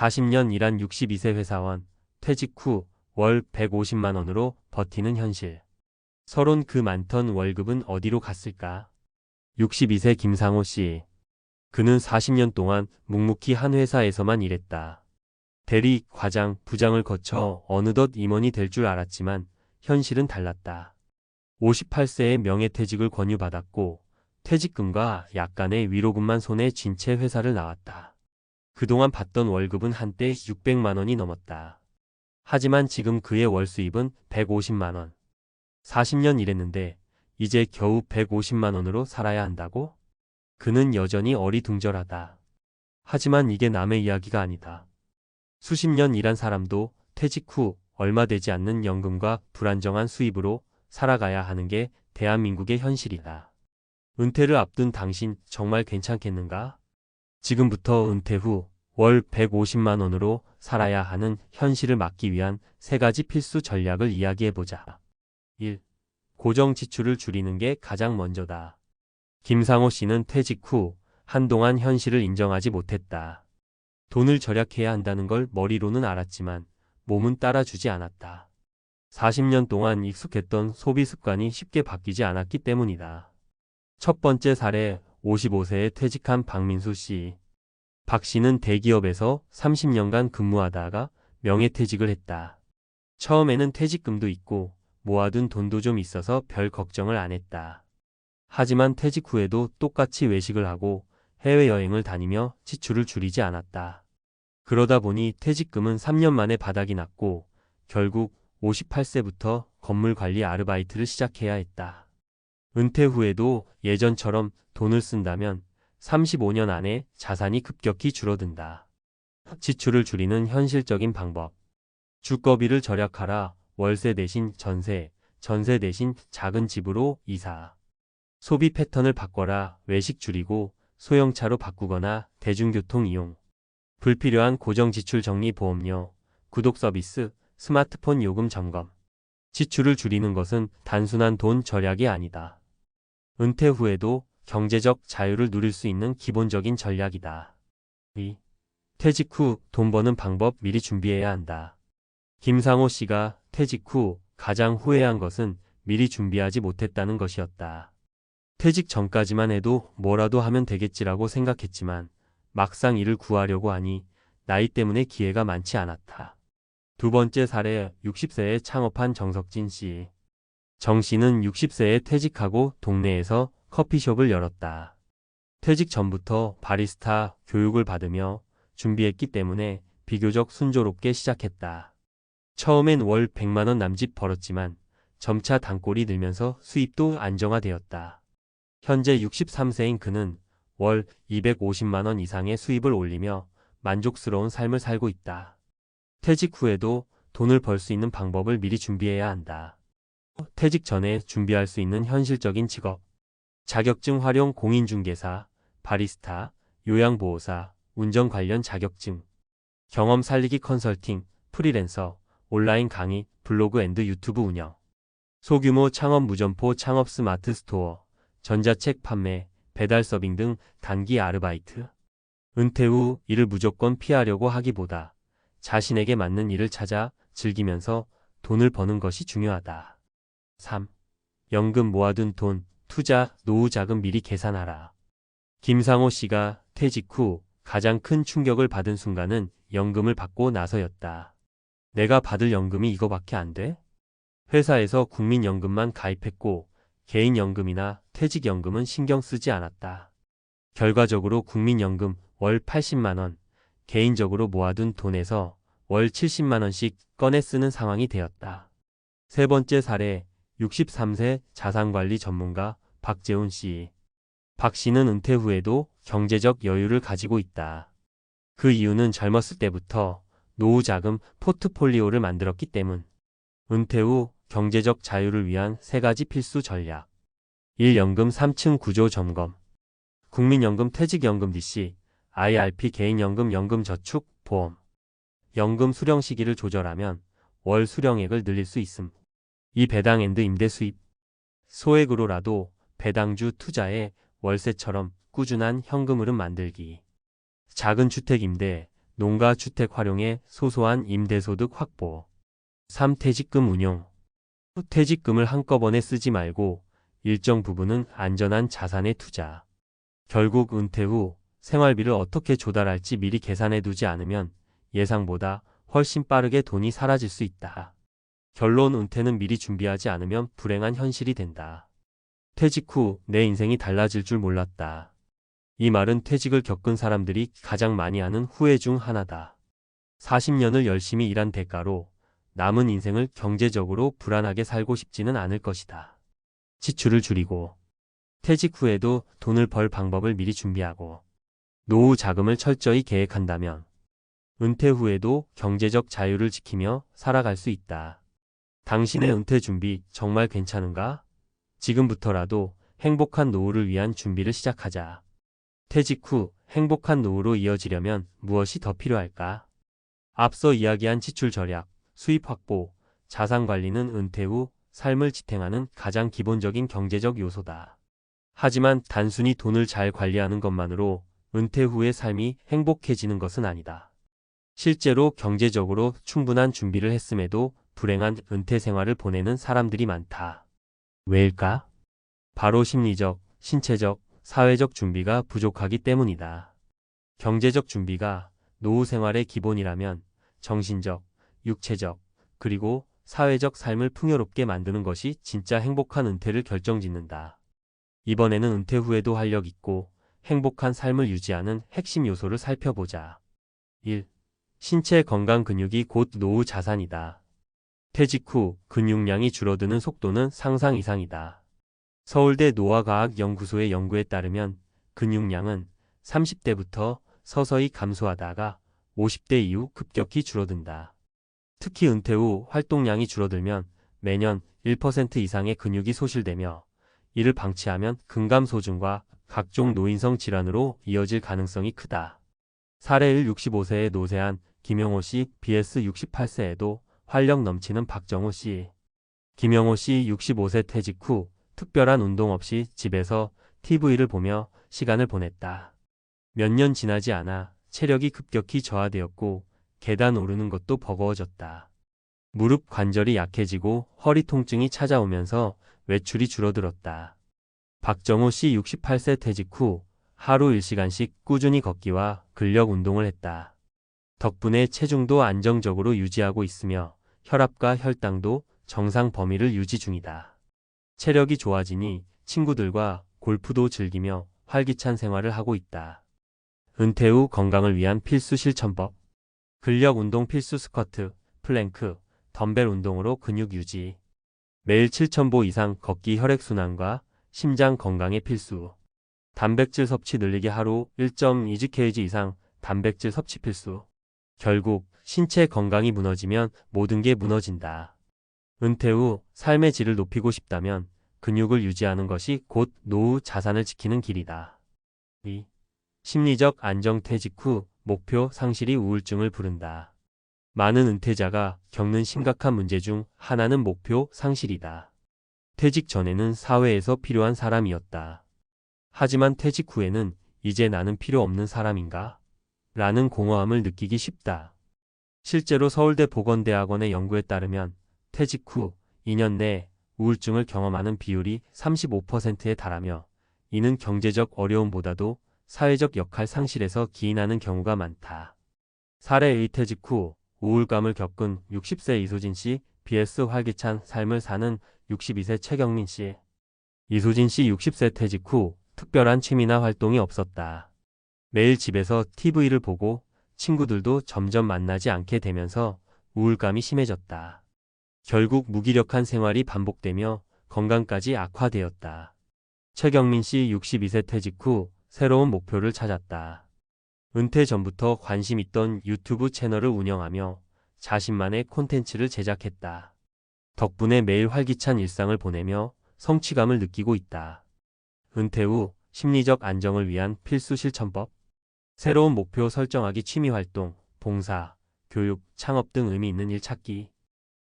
40년 일한 62세 회사원, 퇴직 후 월 150만 원으로 버티는 현실. 서론 그 많던 월급은 어디로 갔을까? 62세 김상호 씨. 그는 40년 동안 묵묵히 한 회사에서만 일했다. 대리, 과장, 부장을 거쳐 어느덧 임원이 될 줄 알았지만 현실은 달랐다. 58세에 명예퇴직을 권유받았고 퇴직금과 약간의 위로금만 손에 쥔 채 회사를 나왔다. 그동안 받던 월급은 한때 600만 원이 넘었다. 하지만 지금 그의 월 수입은 150만 원. 40년 일했는데 이제 겨우 150만 원으로 살아야 한다고? 그는 여전히 어리둥절하다. 하지만 이게 남의 이야기가 아니다. 수십 년 일한 사람도 퇴직 후 얼마 되지 않는 연금과 불안정한 수입으로 살아가야 하는 게 대한민국의 현실이다. 은퇴를 앞둔 당신 정말 괜찮겠는가? 지금부터 은퇴 후 월 150만 원으로 살아야 하는 현실을 막기 위한 3가지 필수 전략을 이야기해보자. 1. 고정 지출을 줄이는 게 가장 먼저다. 김상호 씨는 퇴직 후 한동안 현실을 인정하지 못했다. 돈을 절약해야 한다는 걸 머리로는 알았지만 몸은 따라주지 않았다. 40년 동안 익숙했던 소비 습관이 쉽게 바뀌지 않았기 때문이다. 첫 번째 사례, 55세에 퇴직한 박민수 씨. 박 씨는 대기업에서 30년간 근무하다가 명예퇴직을 했다. 처음에는 퇴직금도 있고 모아둔 돈도 좀 있어서 별 걱정을 안 했다. 하지만 퇴직 후에도 똑같이 외식을 하고 해외여행을 다니며 지출을 줄이지 않았다. 그러다 보니 퇴직금은 3년 만에 바닥이 났고 결국 58세부터 건물 관리 아르바이트를 시작해야 했다. 은퇴 후에도 예전처럼 돈을 쓴다면 35년 안에 자산이 급격히 줄어든다. 지출을 줄이는 현실적인 방법. 주거비를 절약하라. 월세 대신 전세, 전세 대신 작은 집으로 이사. 소비 패턴을 바꿔라. 외식 줄이고 소형차로 바꾸거나 대중교통 이용. 불필요한 고정 지출 정리 보험료, 구독 서비스, 스마트폰 요금 점검. 지출을 줄이는 것은 단순한 돈 절약이 아니다. 은퇴 후에도 경제적 자유를 누릴 수 있는 기본적인 전략이다. 2. 퇴직 후 돈 버는 방법 미리 준비해야 한다. 김상호 씨가 퇴직 후 가장 후회한 것은 미리 준비하지 못했다는 것이었다. 퇴직 전까지만 해도 뭐라도 하면 되겠지라고 생각했지만 막상 일을 구하려고 하니 나이 때문에 기회가 많지 않았다. 두 번째 사례, 60세에 창업한 정석진 씨. 정 씨는 60세에 퇴직하고 동네에서 커피숍을 열었다. 퇴직 전부터 바리스타 교육을 받으며 준비했기 때문에 비교적 순조롭게 시작했다. 처음엔 월 100만 원 남짓 벌었지만 점차 단골이 늘면서 수입도 안정화되었다. 현재 63세인 그는 월 250만 원 이상의 수입을 올리며 만족스러운 삶을 살고 있다. 퇴직 후에도 돈을 벌 수 있는 방법을 미리 준비해야 한다. 퇴직 전에 준비할 수 있는 현실적인 직업. 자격증 활용 공인중개사, 바리스타, 요양보호사, 운전 관련 자격증. 경험 살리기 컨설팅, 프리랜서, 온라인 강의, 블로그 앤드 유튜브 운영. 소규모 창업 무점포 창업 스마트 스토어, 전자책 판매, 배달 서빙 등 단기 아르바이트. 은퇴 후 일을 무조건 피하려고 하기보다 자신에게 맞는 일을 찾아 즐기면서 돈을 버는 것이 중요하다. 3. 연금 모아둔 돈, 투자, 노후 자금 미리 계산하라. 김상호 씨가 퇴직 후 가장 큰 충격을 받은 순간은 연금을 받고 나서였다. 내가 받을 연금이 이거밖에 안 돼? 회사에서 국민연금만 가입했고 개인연금이나 퇴직연금은 신경 쓰지 않았다. 결과적으로 국민연금 월 80만 원, 개인적으로 모아둔 돈에서 월 70만 원씩 꺼내 쓰는 상황이 되었다. 세 번째 사례, 63세 자산관리 전문가 박재훈 씨. 박 씨는 은퇴 후에도 경제적 여유를 가지고 있다. 그 이유는 젊었을 때부터 노후 자금 포트폴리오를 만들었기 때문. 은퇴 후 경제적 자유를 위한 3가지 필수 전략. 1. 연금 3층 구조 점검. 국민연금, 퇴직연금, DC, IRP, 개인연금, 연금저축, 보험. 연금 수령 시기를 조절하면 월 수령액을 늘릴 수 있음. 2. 배당 앤드 임대 수입. 소액으로라도 배당주 투자에 월세처럼 꾸준한 현금 흐름 만들기. 작은 주택 임대, 농가 주택 활용에 소소한 임대소득 확보. 3. 퇴직금 운용. 퇴직금을 한꺼번에 쓰지 말고 일정 부분은 안전한 자산에 투자. 결국 은퇴 후 생활비를 어떻게 조달할지 미리 계산해 두지 않으면 예상보다 훨씬 빠르게 돈이 사라질 수 있다. 결론, 은퇴는 미리 준비하지 않으면 불행한 현실이 된다. 퇴직 후 내 인생이 달라질 줄 몰랐다. 이 말은 퇴직을 겪은 사람들이 가장 많이 하는 후회 중 하나다. 40년을 열심히 일한 대가로 남은 인생을 경제적으로 불안하게 살고 싶지는 않을 것이다. 지출을 줄이고, 퇴직 후에도 돈을 벌 방법을 미리 준비하고, 노후 자금을 철저히 계획한다면 은퇴 후에도 경제적 자유를 지키며 살아갈 수 있다. 당신의 은퇴 준비 정말 괜찮은가? 지금부터라도 행복한 노후를 위한 준비를 시작하자. 퇴직 후 행복한 노후로 이어지려면 무엇이 더 필요할까? 앞서 이야기한 지출 절약, 수입 확보, 자산 관리는 은퇴 후 삶을 지탱하는 가장 기본적인 경제적 요소다. 하지만 단순히 돈을 잘 관리하는 것만으로 은퇴 후의 삶이 행복해지는 것은 아니다. 실제로 경제적으로 충분한 준비를 했음에도 불행한 은퇴 생활을 보내는 사람들이 많다. 왜일까? 바로 심리적, 신체적, 사회적 준비가 부족하기 때문이다. 경제적 준비가 노후 생활의 기본이라면 정신적, 육체적, 그리고 사회적 삶을 풍요롭게 만드는 것이 진짜 행복한 은퇴를 결정짓는다. 이번에는 은퇴 후에도 활력 있고 행복한 삶을 유지하는 핵심 요소를 살펴보자. 1. 신체 건강. 근육이 곧 노후 자산이다. 퇴직 후 근육량이 줄어드는 속도는 상상 이상이다. 서울대 노화과학연구소의 연구에 따르면 근육량은 30대부터 서서히 감소하다가 50대 이후 급격히 줄어든다. 특히 은퇴 후 활동량이 줄어들면 매년 1% 이상의 근육이 소실되며 이를 방치하면 근감소증과 각종 노인성 질환으로 이어질 가능성이 크다. 사례 1. 65세의 노세한 김영호 씨 vs 68세에도 활력 넘치는 박정호 씨. 김영호 씨 65세 퇴직 후 특별한 운동 없이 집에서 TV를 보며 시간을 보냈다. 몇 년 지나지 않아 체력이 급격히 저하되었고 계단 오르는 것도 버거워졌다. 무릎 관절이 약해지고 허리 통증이 찾아오면서 외출이 줄어들었다. 박정호 씨 68세 퇴직 후 하루 1시간씩 꾸준히 걷기와 근력 운동을 했다. 덕분에 체중도 안정적으로 유지하고 있으며 혈압과 혈당도 정상 범위를 유지 중이다. 체력이 좋아지니 친구들과 골프도 즐기며 활기찬 생활을 하고 있다. 은퇴 후 건강을 위한 필수 실천법. 근력 운동 필수. 스쿼트, 플랭크, 덤벨 운동으로 근육 유지. 매일 7,000보 이상 걷기 혈액순환과 심장 건강에 필수. 단백질 섭취 늘리기. 하루 1.2kg 이상 단백질 섭취 필수. 결국 신체 건강이 무너지면 모든 게 무너진다. 은퇴 후 삶의 질을 높이고 싶다면 근육을 유지하는 것이 곧 노후 자산을 지키는 길이다. 2. 심리적 안정. 퇴직 후 목표 상실이 우울증을 부른다. 많은 은퇴자가 겪는 심각한 문제 중 하나는 목표 상실이다. 퇴직 전에는 사회에서 필요한 사람이었다. 하지만 퇴직 후에는 이제 나는 필요 없는 사람인가? 라는 공허함을 느끼기 쉽다. 실제로 서울대 보건대학원의 연구에 따르면 퇴직 후 2년 내 우울증을 경험하는 비율이 35%에 달하며 이는 경제적 어려움보다도 사회적 역할 상실에서 기인하는 경우가 많다. 사례 A. 퇴직 후 우울감을 겪은 60세 이소진 씨 vs 활기찬 삶을 사는 62세 최경민 씨. 이소진 씨 60세 퇴직 후 특별한 취미나 활동이 없었다. 매일 집에서 TV를 보고 친구들도 점점 만나지 않게 되면서 우울감이 심해졌다. 결국 무기력한 생활이 반복되며 건강까지 악화되었다. 최경민 씨 62세 퇴직 후 새로운 목표를 찾았다. 은퇴 전부터 관심 있던 유튜브 채널을 운영하며 자신만의 콘텐츠를 제작했다. 덕분에 매일 활기찬 일상을 보내며 성취감을 느끼고 있다. 은퇴 후 심리적 안정을 위한 필수 실천법. 새로운 목표 설정하기. 취미활동, 봉사, 교육, 창업 등 의미 있는 일 찾기.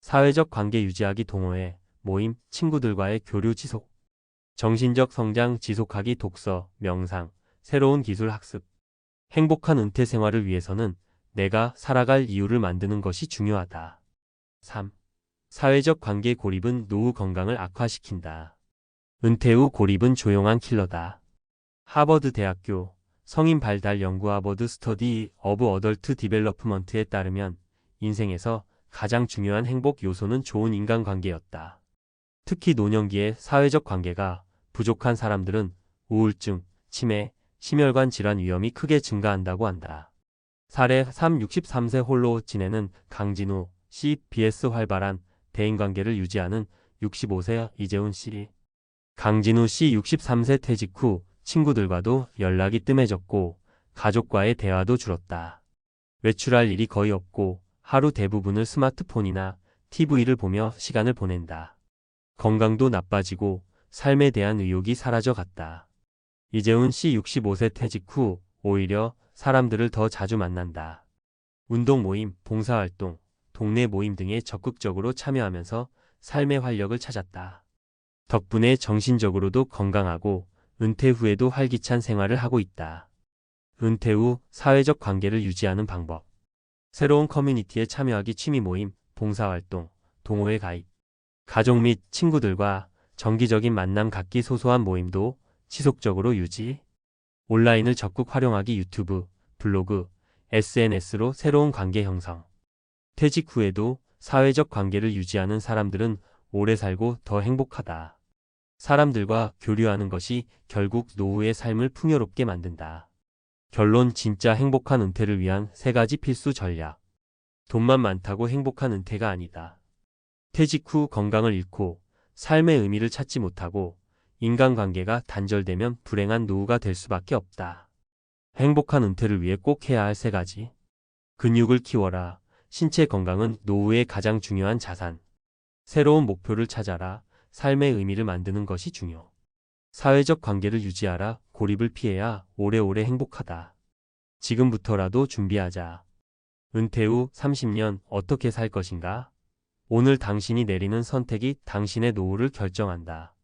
사회적 관계 유지하기. 동호회, 모임, 친구들과의 교류 지속. 정신적 성장 지속하기. 독서, 명상, 새로운 기술 학습. 행복한 은퇴 생활을 위해서는 내가 살아갈 이유를 만드는 것이 중요하다. 3. 사회적 관계 고립은 노후 건강을 악화시킨다. 은퇴 후 고립은 조용한 킬러다. 하버드 대학교 성인 발달 연구 하버드 스터디 오브 어덜트 디벨로프먼트에 따르면 인생에서 가장 중요한 행복 요소는 좋은 인간관계였다. 특히 노년기의 사회적 관계가 부족한 사람들은 우울증, 치매, 심혈관 질환 위험이 크게 증가한다고 한다. 사례 3. 63세 홀로 지내는 강진우 씨 vs 활발한 대인관계를 유지하는 65세 이재훈 씨. 강진우 씨 63세 퇴직 후 친구들과도 연락이 뜸해졌고 가족과의 대화도 줄었다. 외출할 일이 거의 없고 하루 대부분을 스마트폰이나 TV를 보며 시간을 보낸다. 건강도 나빠지고 삶에 대한 의욕이 사라져 갔다. 이재훈 씨 65세 퇴직 후 오히려 사람들을 더 자주 만난다. 운동 모임, 봉사활동, 동네 모임 등에 적극적으로 참여하면서 삶의 활력을 찾았다. 덕분에 정신적으로도 건강하고 은퇴 후에도 활기찬 생활을 하고 있다. 은퇴 후 사회적 관계를 유지하는 방법. 새로운 커뮤니티에 참여하기 취미 모임, 봉사활동, 동호회 가입. 가족 및 친구들과 정기적인 만남 갖기 소소한 모임도 지속적으로 유지. 온라인을 적극 활용하기 유튜브, 블로그, SNS로 새로운 관계 형성. 퇴직 후에도 사회적 관계를 유지하는 사람들은 오래 살고 더 행복하다. 사람들과 교류하는 것이 결국 노후의 삶을 풍요롭게 만든다. 결론 진짜 행복한 은퇴를 위한 3가지 필수 전략. 돈만 많다고 행복한 은퇴가 아니다. 퇴직 후 건강을 잃고 삶의 의미를 찾지 못하고 인간관계가 단절되면 불행한 노후가 될 수밖에 없다. 행복한 은퇴를 위해 꼭 해야 할 3가지. 근육을 키워라. 신체 건강은 노후의 가장 중요한 자산. 새로운 목표를 찾아라. 삶의 의미를 만드는 것이 중요. 사회적 관계를 유지하라. 고립을 피해야 오래오래 행복하다. 지금부터라도 준비하자. 은퇴 후 30년 어떻게 살 것인가? 오늘 당신이 내리는 선택이 당신의 노후를 결정한다.